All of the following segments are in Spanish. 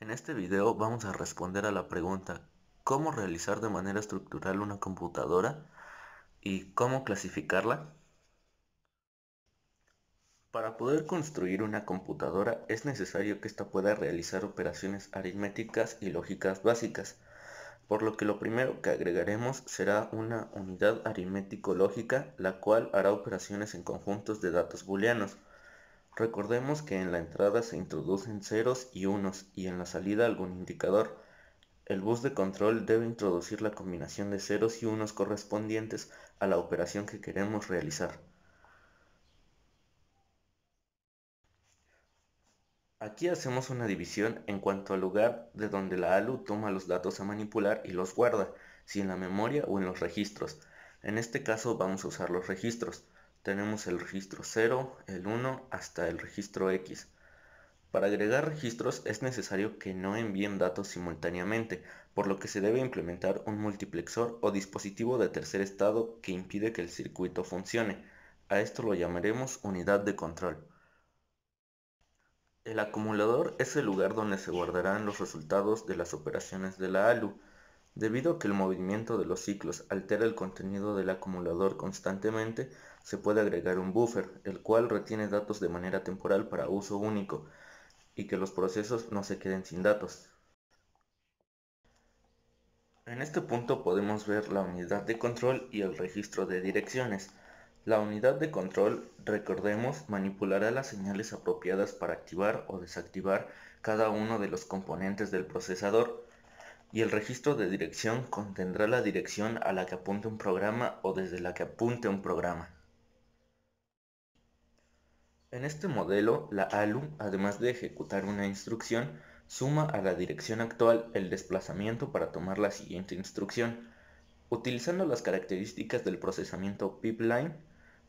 En este video vamos a responder a la pregunta ¿cómo realizar de manera estructural una computadora y cómo clasificarla? Para poder construir una computadora es necesario que ésta pueda realizar operaciones aritméticas y lógicas básicas, por lo que lo primero que agregaremos será una unidad aritmético-lógica, la cual hará operaciones en conjuntos de datos booleanos. Recordemos que en la entrada se introducen ceros y unos y en la salida algún indicador. El bus de control debe introducir la combinación de ceros y unos correspondientes a la operación que queremos realizar. Aquí hacemos una división en cuanto al lugar de donde la ALU toma los datos a manipular y los guarda, si en la memoria o en los registros. En este caso vamos a usar los registros. Tenemos el registro 0, el 1 hasta el registro X. Para agregar registros es necesario que no envíen datos simultáneamente, por lo que se debe implementar un multiplexor o dispositivo de tercer estado que impide que el circuito funcione. A esto lo llamaremos unidad de control. El acumulador es el lugar donde se guardarán los resultados de las operaciones de la ALU. Debido a que el movimiento de los ciclos altera el contenido del acumulador constantemente, se puede agregar un buffer, el cual retiene datos de manera temporal para uso único, y que los procesos no se queden sin datos. En este punto podemos ver la unidad de control y el registro de direcciones. La unidad de control, recordemos, manipulará las señales apropiadas para activar o desactivar cada uno de los componentes del procesador, y el registro de dirección contendrá la dirección a la que apunte un programa o desde la que apunte un programa. En este modelo, la ALU, además de ejecutar una instrucción, suma a la dirección actual el desplazamiento para tomar la siguiente instrucción. Utilizando las características del procesamiento pipeline,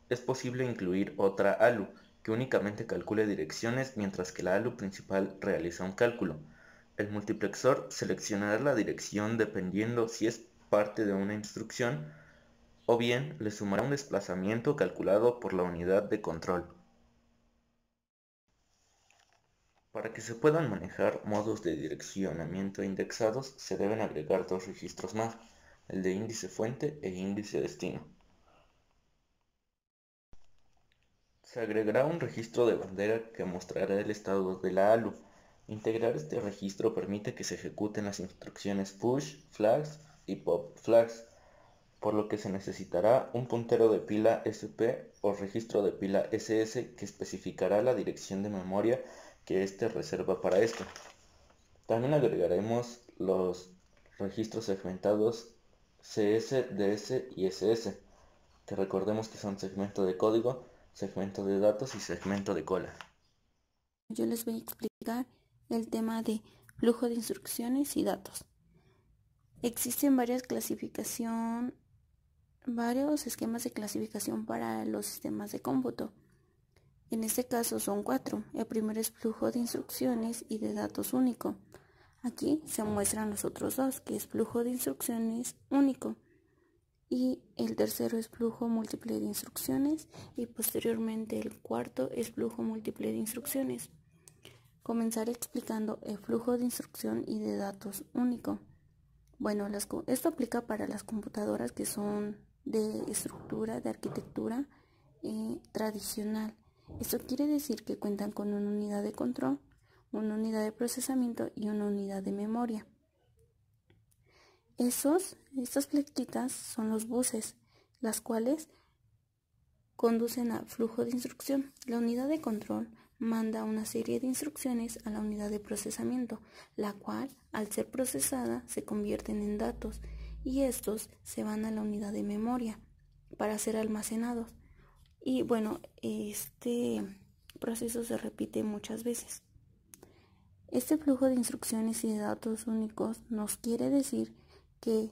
es posible incluir otra ALU, que únicamente calcule direcciones mientras que la ALU principal realiza un cálculo. El multiplexor seleccionará la dirección dependiendo si es parte de una instrucción, o bien le sumará un desplazamiento calculado por la unidad de control. Para que se puedan manejar modos de direccionamiento indexados, se deben agregar dos registros más, el de índice fuente e índice destino. Se agregará un registro de bandera que mostrará el estado de la ALU. Integrar este registro permite que se ejecuten las instrucciones push, flags y pop flags, por lo que se necesitará un puntero de pila SP o registro de pila SS que especificará la dirección de memoria que éste reserva para esto. También agregaremos los registros segmentados CS, DS y SS, que recordemos que son segmento de código, segmento de datos y segmento de cola. Yo les voy a explicar el tema de flujo de instrucciones y datos. Existen varios esquemas de clasificación para los sistemas de cómputo. En este caso son 4. El primero es flujo de instrucciones y de datos único. Aquí se muestran los otros dos, que es flujo de instrucciones único. Y el tercero es flujo múltiple de instrucciones y posteriormente el cuarto es flujo múltiple de instrucciones. Comenzaré explicando el flujo de instrucción y de datos único. Bueno, esto aplica para las computadoras que son de estructura, de arquitectura tradicional. Esto quiere decir que cuentan con una unidad de control, una unidad de procesamiento y una unidad de memoria. Estas flechitas son los buses, las cuales conducen a flujo de instrucción. La unidad de control manda una serie de instrucciones a la unidad de procesamiento, la cual, al ser procesada, se convierten en datos y estos se van a la unidad de memoria para ser almacenados. Y bueno, este proceso se repite muchas veces. Este flujo de instrucciones y de datos únicos nos quiere decir que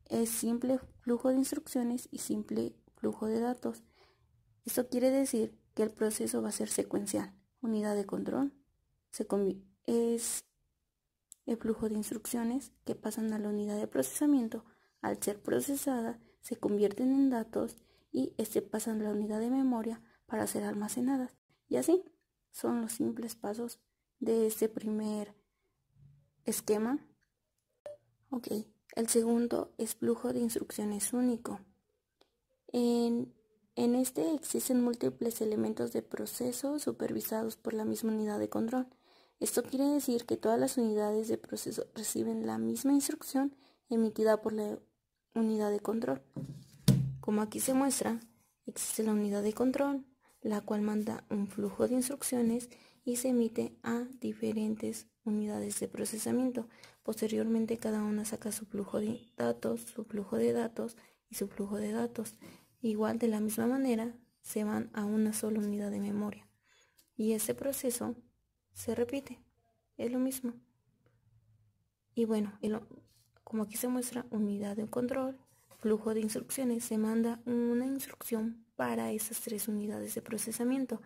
es simple flujo de instrucciones y simple flujo de datos. Esto quiere decir que el proceso va a ser secuencial. Unidad de control es el flujo de instrucciones que pasan a la unidad de procesamiento. Al ser procesada, se convierten en datos y pasan a la unidad de memoria para ser almacenadas. Y así son los simples pasos de este primer esquema. Ok, el segundo es flujo de instrucciones único. En este existen múltiples elementos de proceso supervisados por la misma unidad de control. Esto quiere decir que todas las unidades de proceso reciben la misma instrucción emitida por la unidad de control. Como aquí se muestra, existe la unidad de control, la cual manda un flujo de instrucciones y se emite a diferentes unidades de procesamiento. Posteriormente, cada una saca su flujo de datos, su flujo de datos y su flujo de datos. Igual, de la misma manera, se van a una sola unidad de memoria. Y este proceso se repite, es lo mismo. Y bueno, como aquí se muestra unidad de control, flujo de instrucciones, se manda una instrucción para esas tres unidades de procesamiento.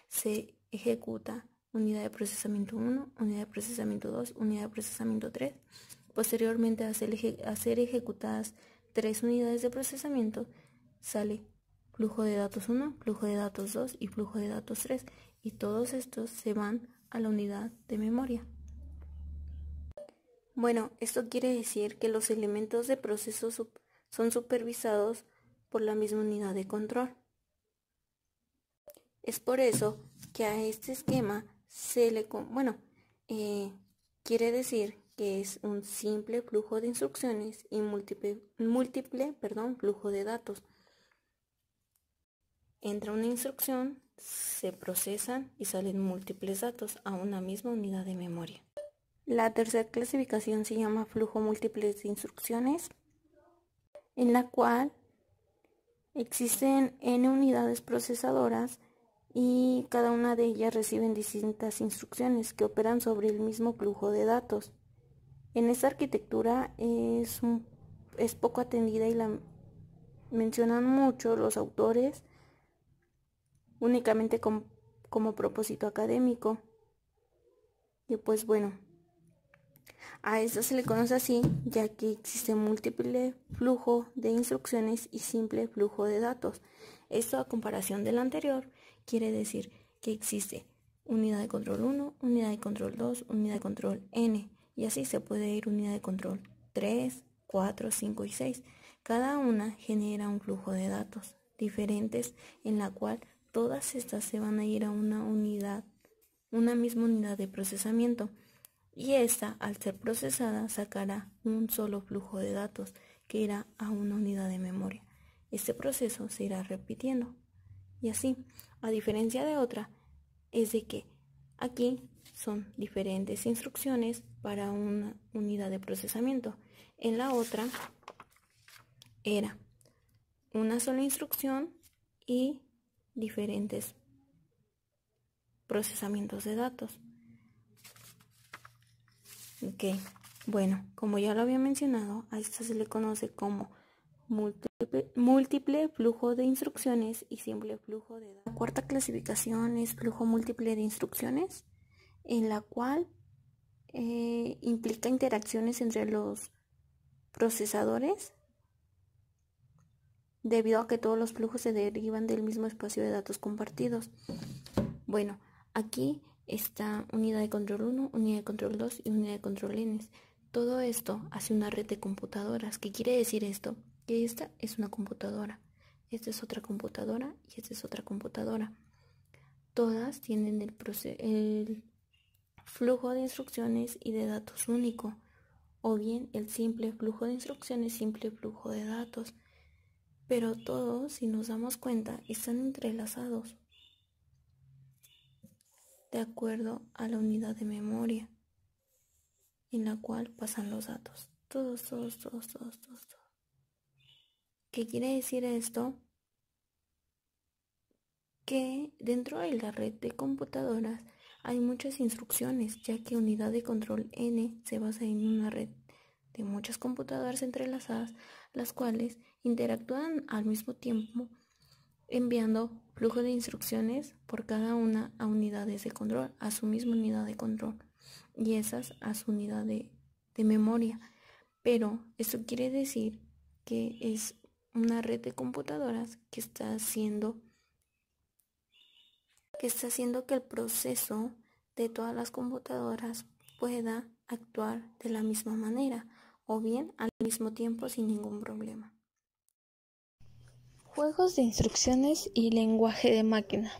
Se ejecuta unidad de procesamiento 1, unidad de procesamiento 2, unidad de procesamiento 3. Posteriormente a ser ejecutadas tres unidades de procesamiento, sale flujo de datos 1, flujo de datos 2 y flujo de datos 3. Y todos estos se van a la unidad de memoria. Bueno, esto quiere decir que los elementos de proceso son supervisados por la misma unidad de control. Es por eso que a este esquema quiere decir que es un simple flujo de instrucciones y múltiple flujo de datos. Entra una instrucción, se procesan y salen múltiples datos a una misma unidad de memoria. La tercera clasificación se llama flujo múltiple de instrucciones, en la cual existen n unidades procesadoras y cada una de ellas reciben distintas instrucciones que operan sobre el mismo flujo de datos. En esta arquitectura es poco atendida y la mencionan mucho los autores únicamente como propósito académico. Y pues bueno, a esto se le conoce así, ya que existe múltiple flujo de instrucciones y simple flujo de datos. Esto, a comparación del anterior, quiere decir que existe unidad de control 1, unidad de control 2, unidad de control n, y así se puede ir unidad de control 3, 4, 5 y 6. Cada una genera un flujo de datos diferentes en la cual todas estas se van a ir a una misma unidad de procesamiento. Y esta, al ser procesada, sacará un solo flujo de datos que irá a una unidad de memoria. Este proceso se irá repitiendo. Y así, a diferencia de otra, es de que aquí son diferentes instrucciones para una unidad de procesamiento. En la otra era una sola instrucción y diferentes procesamientos de datos. Ok, bueno, como ya lo había mencionado, a esto se le conoce como múltiple flujo de instrucciones y simple flujo de datos. La cuarta clasificación es flujo múltiple de instrucciones, en la cual implica interacciones entre los procesadores, debido a que todos los flujos se derivan del mismo espacio de datos compartidos. Bueno, aquí está unidad de control 1, unidad de control 2 y unidad de control n. Todo esto hace una red de computadoras. ¿Qué quiere decir esto? Que esta es una computadora, esta es otra computadora y esta es otra computadora. Todas tienen el flujo de instrucciones y de datos único, o bien el simple flujo de instrucciones, simple flujo de datos. Pero todos, si nos damos cuenta, están entrelazados de acuerdo a la unidad de memoria en la cual pasan los datos. Todos. ¿Qué quiere decir esto? Que dentro de la red de computadoras hay muchas instrucciones, ya que unidad de control n se basa en una red de muchas computadoras entrelazadas, las cuales interactúan al mismo tiempo enviando flujo de instrucciones por cada una a unidades de control, a su misma unidad de control, y esas a su unidad de memoria. Pero esto quiere decir que es una red de computadoras que está haciendo que el proceso de todas las computadoras pueda actuar de la misma manera o bien al mismo tiempo sin ningún problema. Juegos de instrucciones y lenguaje de máquina.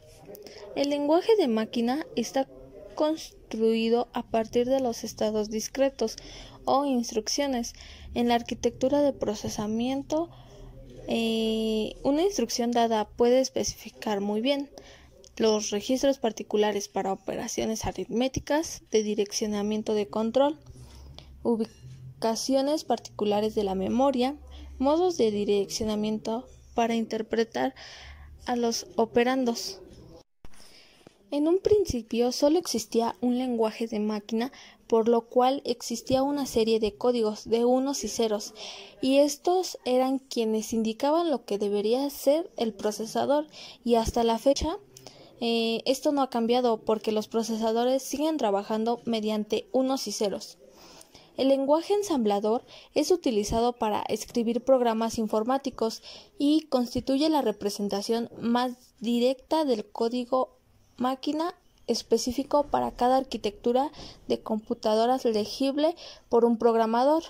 El lenguaje de máquina está construido a partir de los estados discretos o instrucciones. En la arquitectura de procesamiento, una instrucción dada puede especificar muy bien los registros particulares para operaciones aritméticas, de direccionamiento de control, ubicaciones particulares de la memoria, modos de direccionamiento para interpretar a los operandos. En un principio solo existía un lenguaje de máquina, por lo cual existía una serie de códigos de unos y ceros, y estos eran quienes indicaban lo que debería ser el procesador, y hasta la fecha esto no ha cambiado porque los procesadores siguen trabajando mediante unos y ceros. El lenguaje ensamblador es utilizado para escribir programas informáticos y constituye la representación más directa del código máquina específico para cada arquitectura de computadoras legible por un programador.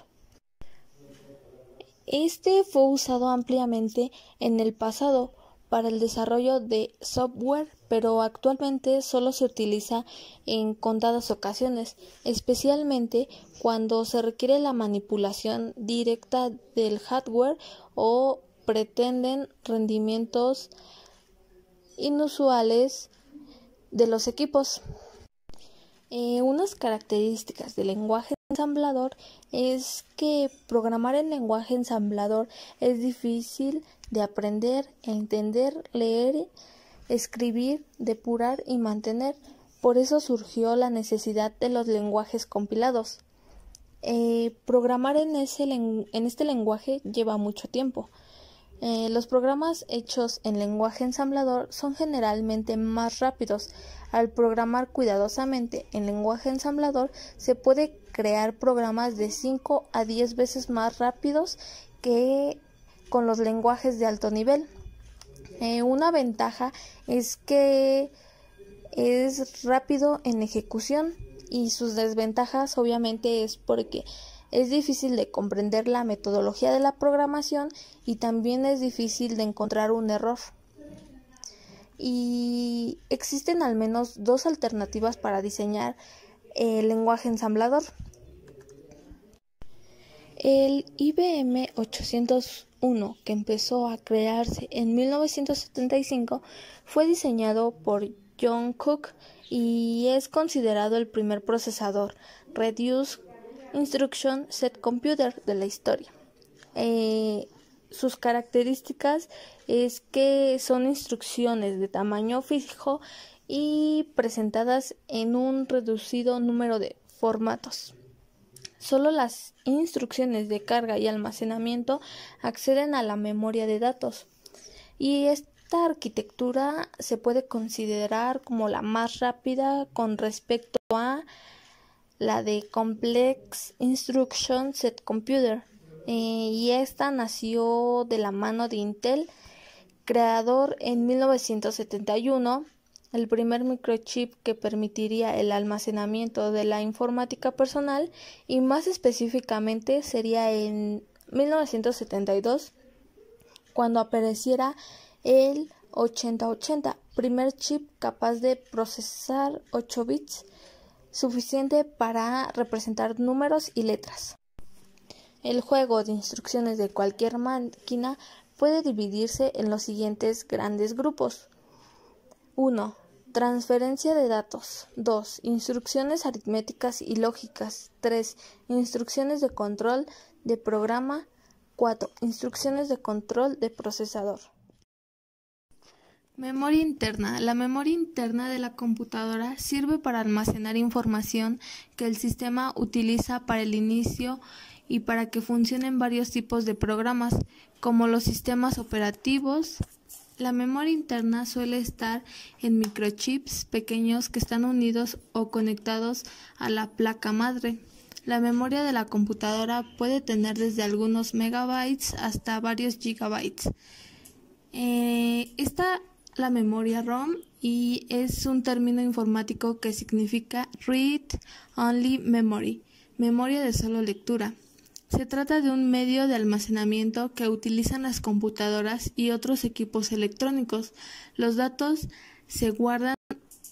Este fue usado ampliamente en el pasado para el desarrollo de software, pero actualmente solo se utiliza en contadas ocasiones, especialmente cuando se requiere la manipulación directa del hardware o pretenden rendimientos inusuales de los equipos. Unas características del lenguaje ensamblador es que programar en lenguaje ensamblador es difícil de aprender, entender, leer, escribir, depurar y mantener. Por eso surgió la necesidad de los lenguajes compilados. Programar en este lenguaje lleva mucho tiempo. Los programas hechos en lenguaje ensamblador son generalmente más rápidos. Al programar cuidadosamente en lenguaje ensamblador, se puede crear programas de 5 a 10 veces más rápidos que con los lenguajes de alto nivel. Una ventaja es que es rápido en ejecución, y sus desventajas obviamente es porque es difícil de comprender la metodología de la programación y también es difícil de encontrar un error. Y existen al menos dos alternativas para diseñar el lenguaje ensamblador. El IBM 801, que empezó a crearse en 1975, fue diseñado por John Cook y es considerado el primer procesador Reduced Instruction Set Computer de la historia. Sus características es que son instrucciones de tamaño fijo y presentadas en un reducido número de formatos. Solo las instrucciones de carga y almacenamiento acceden a la memoria de datos, y esta arquitectura se puede considerar como la más rápida con respecto a la de Complex Instruction Set Computer, y esta nació de la mano de Intel, creador en 1971 el primer microchip que permitiría el almacenamiento de la informática personal, y más específicamente sería en 1972 cuando apareciera el 8080, primer chip capaz de procesar 8 bits, suficiente para representar números y letras. El juego de instrucciones de cualquier máquina puede dividirse en los siguientes grandes grupos. 1. Transferencia de datos. 2. Instrucciones aritméticas y lógicas. 3. Instrucciones de control de programa. 4. Instrucciones de control de procesador. Memoria interna. La memoria interna de la computadora sirve para almacenar información que el sistema utiliza para el inicio y para que funcionen varios tipos de programas, como los sistemas operativos. La memoria interna suele estar en microchips pequeños que están unidos o conectados a la placa madre. La memoria de la computadora puede tener desde algunos megabytes hasta varios gigabytes. Está la memoria ROM, y es un término informático que significa Read Only Memory. Memoria de solo lectura. Se trata de un medio de almacenamiento que utilizan las computadoras y otros equipos electrónicos. Los datos se guardan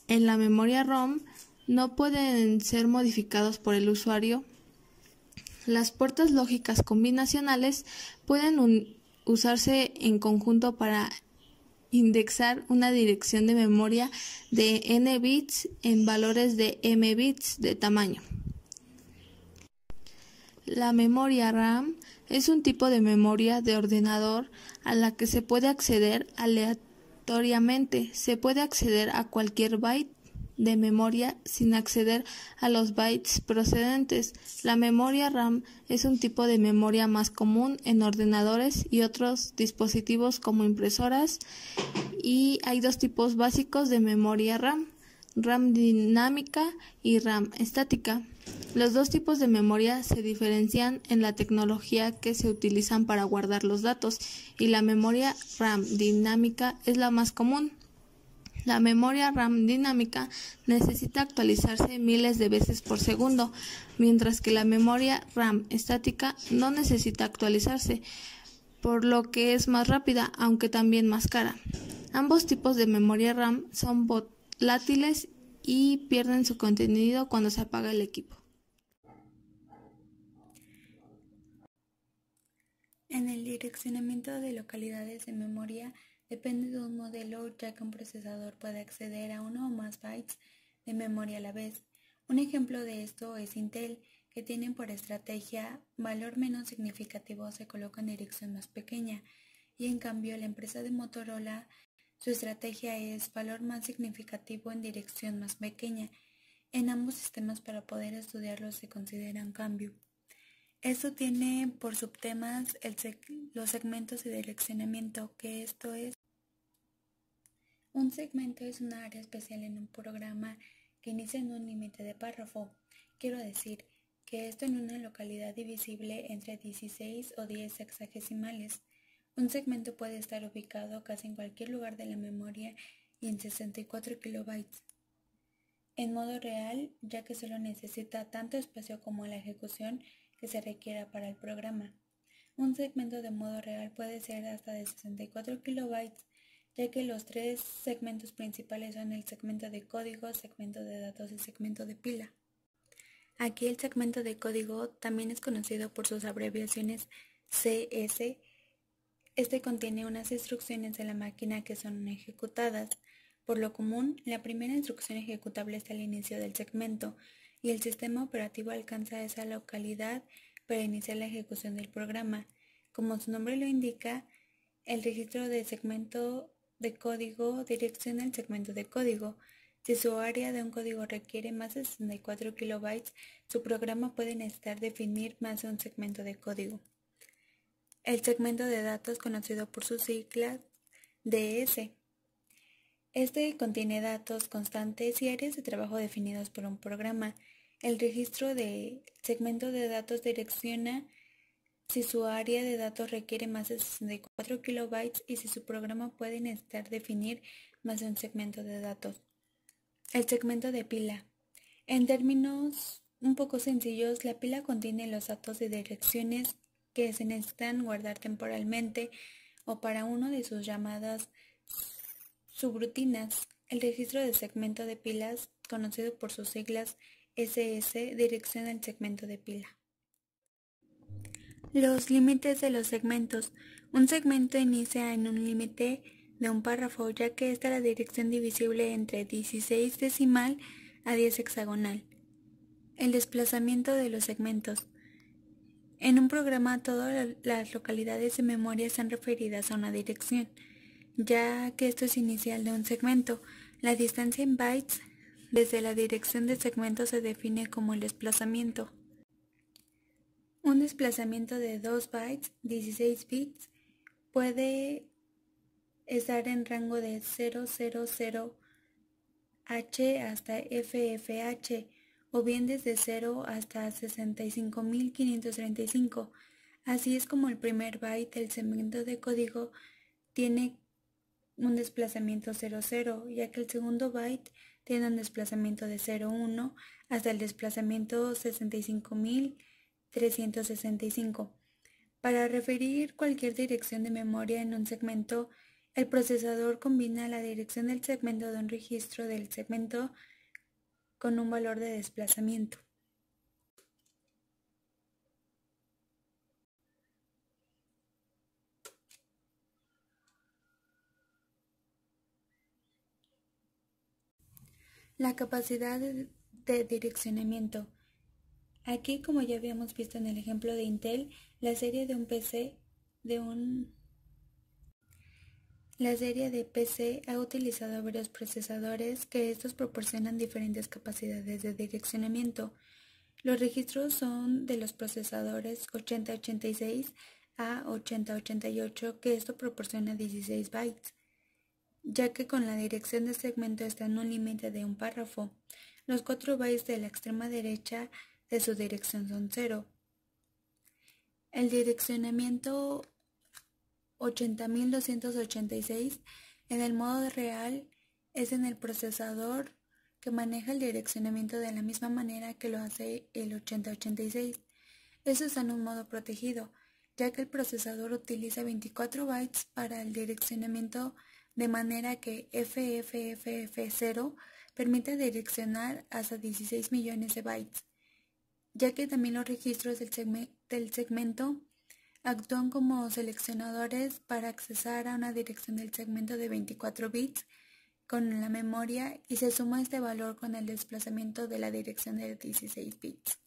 en la memoria ROM, no pueden ser modificados por el usuario. Las puertas lógicas combinacionales pueden usarse en conjunto para indexar una dirección de memoria de n bits en valores de m bits de tamaño. La memoria RAM es un tipo de memoria de ordenador a la que se puede acceder aleatoriamente. Se puede acceder a cualquier byte de memoria sin acceder a los bytes procedentes. La memoria RAM es un tipo de memoria más común en ordenadores y otros dispositivos como impresoras, y hay dos tipos básicos de memoria RAM: RAM dinámica y RAM estática. Los dos tipos de memoria se diferencian en la tecnología que se utilizan para guardar los datos, y la memoria RAM dinámica es la más común. La memoria RAM dinámica necesita actualizarse miles de veces por segundo, mientras que la memoria RAM estática no necesita actualizarse, por lo que es más rápida, aunque también más cara. Ambos tipos de memoria RAM son volátiles y pierden su contenido cuando se apaga el equipo. En el direccionamiento de localidades de memoria depende de un modelo, ya que un procesador puede acceder a uno o más bytes de memoria a la vez. Un ejemplo de esto es Intel, que tiene por estrategia valor menos significativo se coloca en dirección más pequeña, y en cambio la empresa de Motorola, su estrategia es valor más significativo en dirección más pequeña. En ambos sistemas, para poder estudiarlos, se consideran cambio. Esto tiene por subtemas los segmentos de direccionamiento, que esto es: un segmento es una área especial en un programa que inicia en un límite de párrafo. Quiero decir que esto en una localidad divisible entre 16 o 10 sexagesimales. Un segmento puede estar ubicado casi en cualquier lugar de la memoria y en 64 kilobytes. En modo real, ya que solo necesita tanto espacio como la ejecución que se requiera para el programa. Un segmento de modo real puede ser hasta de 64 kilobytes, ya que los tres segmentos principales son el segmento de código, segmento de datos y segmento de pila. Aquí el segmento de código también es conocido por sus abreviaciones CS. Este contiene unas instrucciones de la máquina que son ejecutadas. Por lo común, la primera instrucción ejecutable está al inicio del segmento, y el sistema operativo alcanza esa localidad para iniciar la ejecución del programa. Como su nombre lo indica, el registro de segmento de código direcciona el segmento de código. Si su área de un código requiere más de 64 kilobytes, su programa puede necesitar definir más de un segmento de código. El segmento de datos, conocido por sus siglas DS. Este contiene datos constantes y áreas de trabajo definidos por un programa. El registro de segmento de datos direcciona si su área de datos requiere más de 64 kilobytes y si su programa puede necesitar definir más de un segmento de datos. El segmento de pila. En términos un poco sencillos, la pila contiene los datos de direcciones que se necesitan guardar temporalmente o para uno de sus llamadas subrutinas. El registro de segmento de pilas, conocido por sus siglas SS, direcciona el segmento de pila. Los límites de los segmentos. Un segmento inicia en un límite de un párrafo, ya que esta es la dirección divisible entre 16 decimal a 10 hexagonal. El desplazamiento de los segmentos. En un programa, todas las localidades de memoria están referidas a una dirección, ya que esto es inicial de un segmento. La distancia en bytes desde la dirección del segmento se define como el desplazamiento. Un desplazamiento de 2 bytes, 16 bits, puede estar en rango de 000H hasta FFH, o bien desde 0 hasta 65.535. Así es como el primer byte del segmento de código tiene un desplazamiento 00, ya que el segundo byte tiene un desplazamiento de 01 hasta el desplazamiento 65.365. Para referir cualquier dirección de memoria en un segmento, el procesador combina la dirección del segmento de un registro del segmento con un valor de desplazamiento. La capacidad de direccionamiento. Aquí, como ya habíamos visto en el ejemplo de Intel, la serie de PC ha utilizado varios procesadores que estos proporcionan diferentes capacidades de direccionamiento. Los registros son de los procesadores 8086 a 8088, que esto proporciona 16 bytes, ya que con la dirección de segmento está en un límite de un párrafo. Los 4 bytes de la extrema derecha de su dirección son 0. El direccionamiento 80.286 en el modo real es en el procesador que maneja el direccionamiento de la misma manera que lo hace el 8086. Eso está en un modo protegido, ya que el procesador utiliza 24 bytes para el direccionamiento, de manera que FFFF0 permite direccionar hasta 16 millones de bytes, ya que también los registros del segmento actúan como seleccionadores para accesar a una dirección del segmento de 24 bits con la memoria, y se suma este valor con el desplazamiento de la dirección de 16 bits.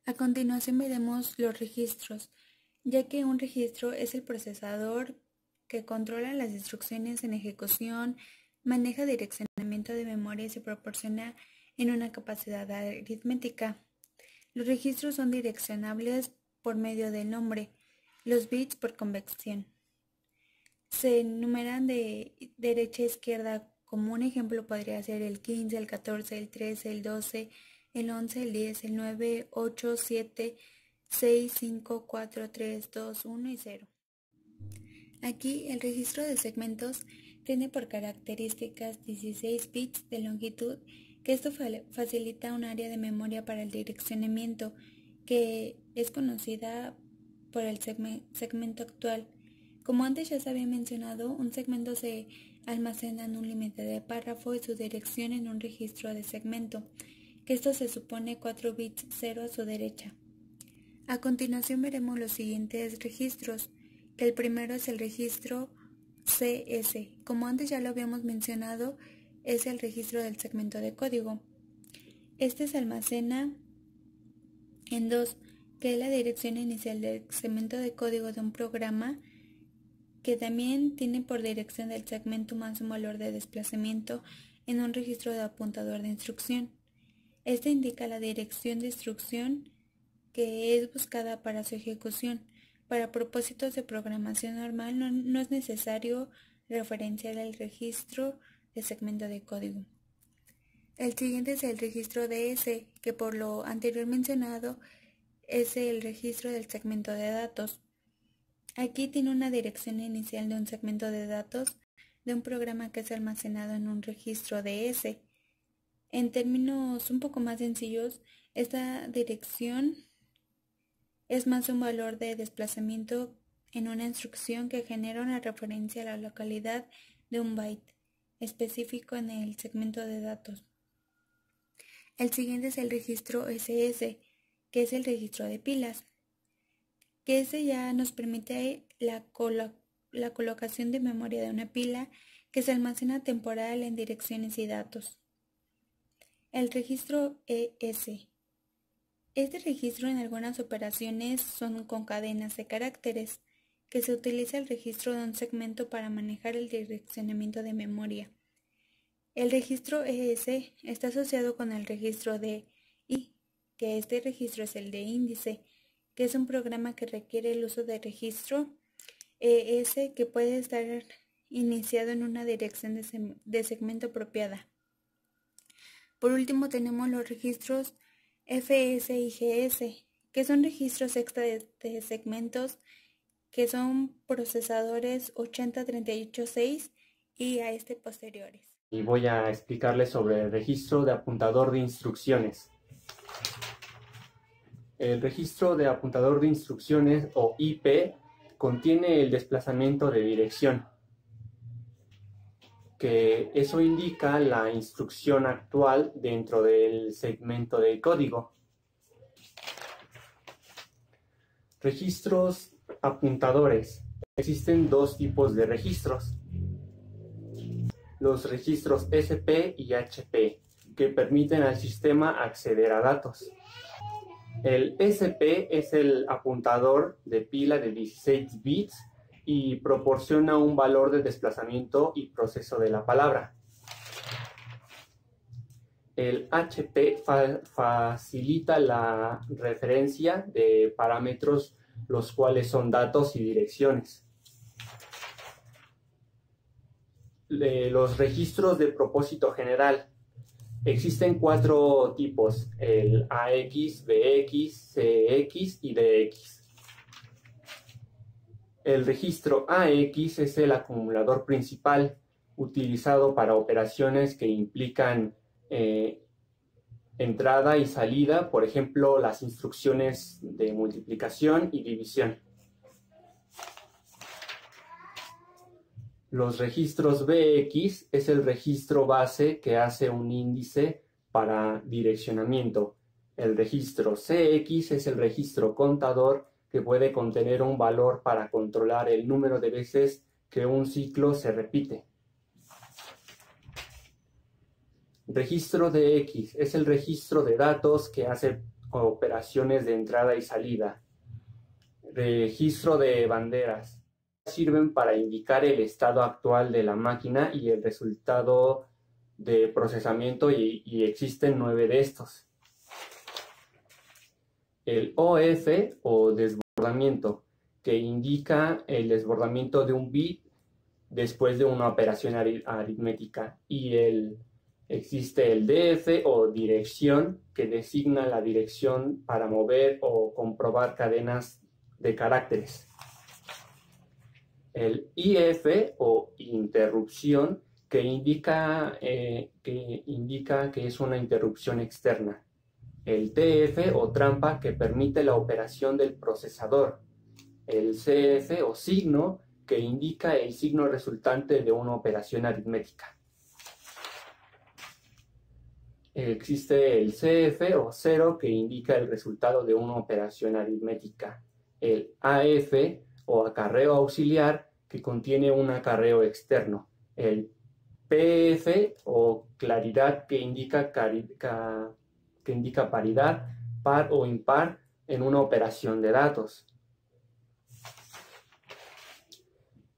A continuación veremos los registros, ya que un registro es el procesador que controla las instrucciones en ejecución, maneja direccionamiento de memoria y se proporciona en una capacidad aritmética. Los registros son direccionables por medio del nombre, los bits por convención. Se enumeran de derecha a izquierda. Como un ejemplo podría ser el 15, el 14, el 13, el 12, el 11, el 10, el 9, 8, 7, 6, 5, 4, 3, 2, 1 y 0. Aquí el registro de segmentos tiene por características 16 bits de longitud, que esto facilita un área de memoria para el direccionamiento, que es conocida por el segmento actual. Como antes ya se había mencionado, un segmento se almacena en un límite de párrafo y su dirección en un registro de segmento, que esto se supone 4 bits 0 a su derecha. A continuación veremos los siguientes registros, que el primero es el registro CS. Como antes ya lo habíamos mencionado, es el registro del segmento de código. Este se almacena en 2, que es la dirección inicial del segmento de código de un programa, que también tiene por dirección del segmento más un valor de desplazamiento en un registro de apuntador de instrucción. Este indica la dirección de instrucción que es buscada para su ejecución. Para propósitos de programación normal no es necesario referenciar el registro de segmento de código. El siguiente es el registro DS, que por lo anterior mencionado es el registro del segmento de datos. Aquí tiene una dirección inicial de un segmento de datos de un programa que es almacenado en un registro DS. En términos un poco más sencillos, esta dirección es más un valor de desplazamiento en una instrucción que genera una referencia a la localidad de un byte específico en el segmento de datos. El siguiente es el registro SS, que es el registro de pilas, que ese ya nos permite la colocación de memoria de una pila que se almacena temporal en direcciones y datos. El registro ES. Este registro en algunas operaciones son con cadenas de caracteres, que se utiliza el registro de un segmento para manejar el direccionamiento de memoria. El registro ES está asociado con el registro de I, que este registro es el de índice, que es un programa que requiere el uso de registro ES que puede estar iniciado en una dirección de segmento apropiada. Por último tenemos los registros FS y GS, que son registros extra de segmentos, que son procesadores 8038.6 y a este posteriores. Y voy a explicarles sobre el registro de apuntador de instrucciones. El registro de apuntador de instrucciones, o IP, contiene el desplazamiento de dirección, que eso indica la instrucción actual dentro del segmento de código. Registros apuntadores. Existen dos tipos de registros. Los registros SP y HP, que permiten al sistema acceder a datos. El SP es el apuntador de pila de 16 bits y proporciona un valor de desplazamiento y proceso de la palabra. El HP facilita la referencia de parámetros, los cuales son datos y direcciones. Los registros de propósito general. Existen 4 tipos: el AX, BX, CX y DX. El registro AX es el acumulador principal, utilizado para operaciones que implican entrada y salida, por ejemplo, las instrucciones de multiplicación y división. Los registros BX es el registro base que hace un índice para direccionamiento. El registro CX es el registro contador que puede contener un valor para controlar el número de veces que un ciclo se repite. Registro DX es el registro de datos que hace operaciones de entrada y salida. Registro de banderas. Sirven para indicar el estado actual de la máquina y el resultado de procesamiento, y existen 9 de estos. El OF, o desbordamiento, que indica el desbordamiento de un bit después de una operación aritmética, y existe el DF, o dirección, que designa la dirección para mover o comprobar cadenas de caracteres. El IF, o interrupción, que indica que es una interrupción externa. El TF, o trampa, que permite la operación del procesador. El CF, o signo, que indica el signo resultante de una operación aritmética. Existe el CF, o cero, que indica el resultado de una operación aritmética. El AF, o acarreo auxiliar, que contiene un acarreo externo. El PF, o claridad, que indica paridad, par o impar en una operación de datos.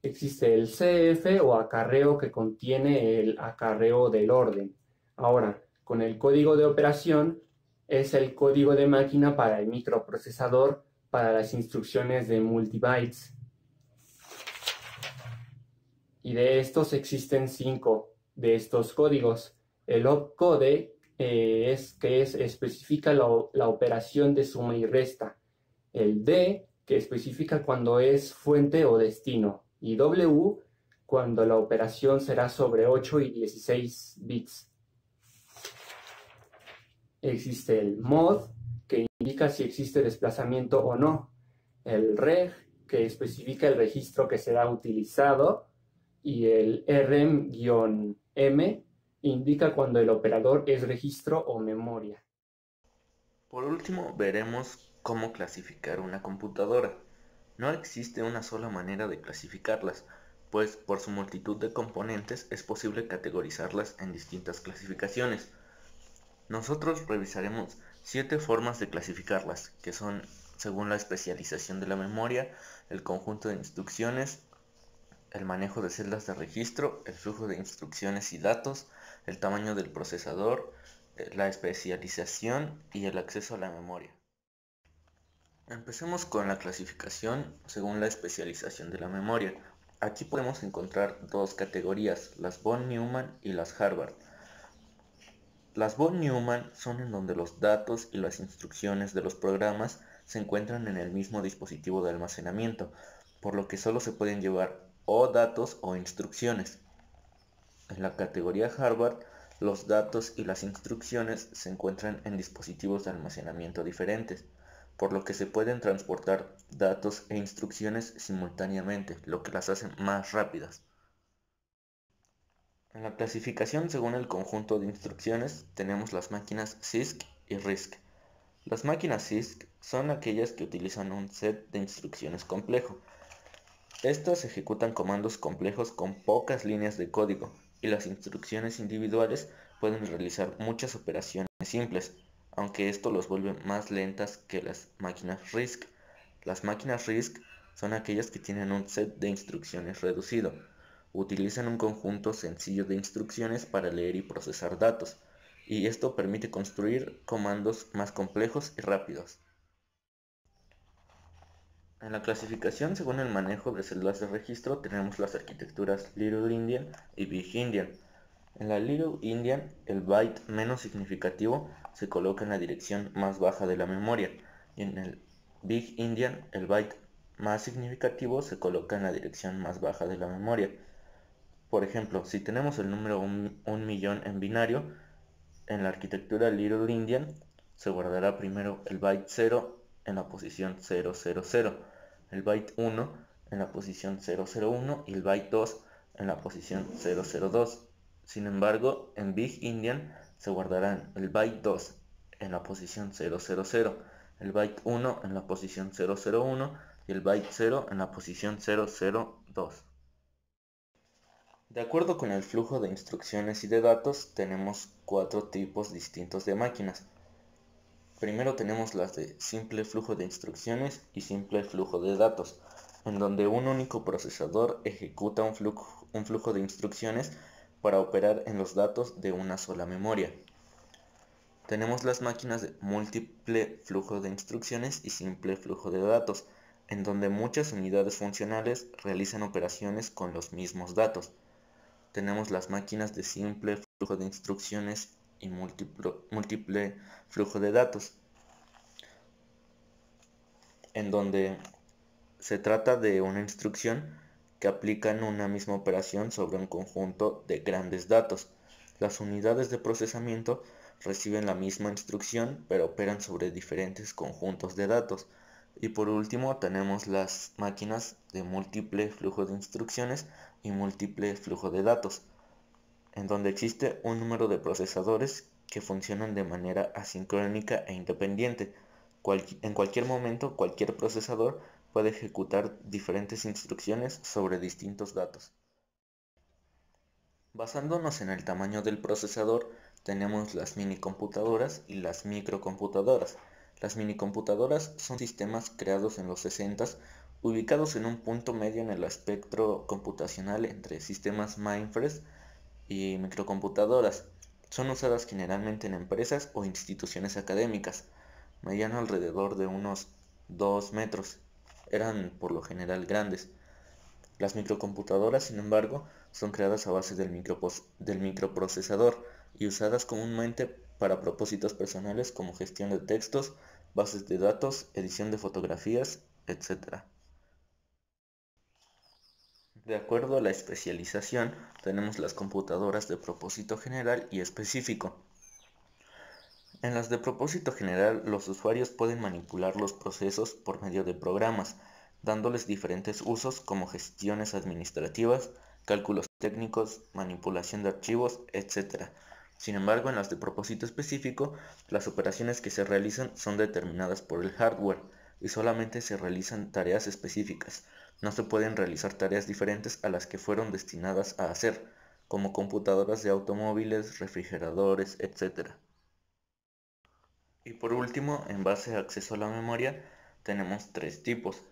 Existe el CF, o acarreo, que contiene el acarreo del orden. Ahora, con el código de operación es el código de máquina para el microprocesador para las instrucciones de multibytes. Y de estos existen 5 de estos códigos. El opcode especifica la operación de suma y resta. El D, que especifica cuando es fuente o destino. Y W, cuando la operación será sobre 8 y 16 bits. Existe el mod, que indica si existe desplazamiento o no. El reg, que especifica el registro que será utilizado. Y el rem-m indica cuando el operador es registro o memoria. Por último, veremos cómo clasificar una computadora. No existe una sola manera de clasificarlas, pues por su multitud de componentes es posible categorizarlas en distintas clasificaciones. Nosotros revisaremos 7 formas de clasificarlas, que son según la especialización de la memoria, el conjunto de instrucciones, el manejo de celdas de registro, el flujo de instrucciones y datos, el tamaño del procesador, la especialización y el acceso a la memoria. Empecemos con la clasificación según la especialización de la memoria. Aquí podemos encontrar 2 categorías, las von Neumann y las Harvard. Las von Neumann son en donde los datos y las instrucciones de los programas se encuentran en el mismo dispositivo de almacenamiento, por lo que solo se pueden llevar o datos o instrucciones. En la categoría Harvard, los datos y las instrucciones se encuentran en dispositivos de almacenamiento diferentes, por lo que se pueden transportar datos e instrucciones simultáneamente, lo que las hace más rápidas. En la clasificación según el conjunto de instrucciones tenemos las máquinas CISC y RISC. Las máquinas CISC son aquellas que utilizan un set de instrucciones complejo. Estas ejecutan comandos complejos con pocas líneas de código, y las instrucciones individuales pueden realizar muchas operaciones simples, aunque esto los vuelve más lentas que las máquinas RISC. Las máquinas RISC son aquellas que tienen un set de instrucciones reducido. Utilizan un conjunto sencillo de instrucciones para leer y procesar datos, y esto permite construir comandos más complejos y rápidos. En la clasificación según el manejo de celdas de registro tenemos las arquitecturas Little Endian y Big Endian. En la Little Endian, el byte menos significativo se coloca en la dirección más baja de la memoria, y en el Big Endian, el byte más significativo se coloca en la dirección más baja de la memoria. Por ejemplo, si tenemos el número 1.000.000 en binario, en la arquitectura Little Endian se guardará primero el byte 0 en la posición 000, el byte 1 en la posición 001 y el byte 2 en la posición 002. Sin embargo, en Big Endian se guardarán el byte 2 en la posición 000, el byte 1 en la posición 001 y el byte 0 en la posición 002. De acuerdo con el flujo de instrucciones y de datos, tenemos 4 tipos distintos de máquinas. Primero tenemos las de simple flujo de instrucciones y simple flujo de datos, en donde un único procesador ejecuta un flujo de instrucciones para operar en los datos de una sola memoria. Tenemos las máquinas de múltiple flujo de instrucciones y simple flujo de datos, en donde muchas unidades funcionales realizan operaciones con los mismos datos. Tenemos las máquinas de simple flujo de instrucciones y múltiple flujo de datos, en donde se trata de una instrucción que aplican una misma operación sobre un conjunto de grandes datos. Las unidades de procesamiento reciben la misma instrucción pero operan sobre diferentes conjuntos de datos. Y por último tenemos las máquinas de múltiple flujo de instrucciones y múltiple flujo de datos, en donde existe un número de procesadores que funcionan de manera asincrónica e independiente. En cualquier momento, cualquier procesador puede ejecutar diferentes instrucciones sobre distintos datos. Basándonos en el tamaño del procesador, tenemos las minicomputadoras y las microcomputadoras. Las minicomputadoras son sistemas creados en los 60s, ubicados en un punto medio en el espectro computacional entre sistemas mainframes y microcomputadoras. Son usadas generalmente en empresas o instituciones académicas. Medían alrededor de unos 2 metros. Eran por lo general grandes. Las microcomputadoras, sin embargo, son creadas a base del microprocesador y usadas comúnmente para propósitos personales como gestión de textos, bases de datos, edición de fotografías, etc. De acuerdo a la especialización, tenemos las computadoras de propósito general y específico. En las de propósito general, los usuarios pueden manipular los procesos por medio de programas, dándoles diferentes usos como gestiones administrativas, cálculos técnicos, manipulación de archivos, etc. Sin embargo, en las de propósito específico, las operaciones que se realizan son determinadas por el hardware y solamente se realizan tareas específicas. No se pueden realizar tareas diferentes a las que fueron destinadas a hacer, como computadoras de automóviles, refrigeradores, etc. Y por último, en base a acceso a la memoria, tenemos 3 tipos.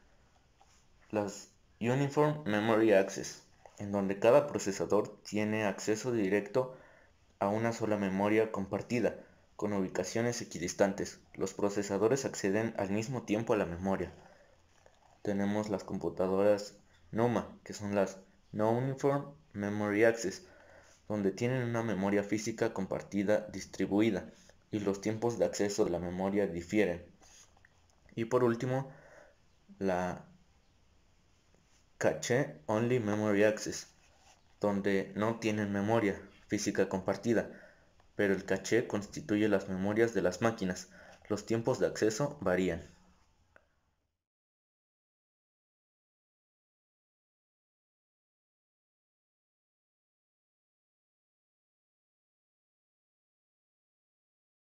Las Uniform Memory Access, en donde cada procesador tiene acceso directo a una sola memoria compartida, con ubicaciones equidistantes. Los procesadores acceden al mismo tiempo a la memoria. Tenemos las computadoras NUMA, que son las Non-Uniform Memory Access, donde tienen una memoria física compartida distribuida, y los tiempos de acceso de la memoria difieren. Y por último, la Cache Only Memory Access, donde no tienen memoria física compartida, pero el caché constituye las memorias de las máquinas. Los tiempos de acceso varían.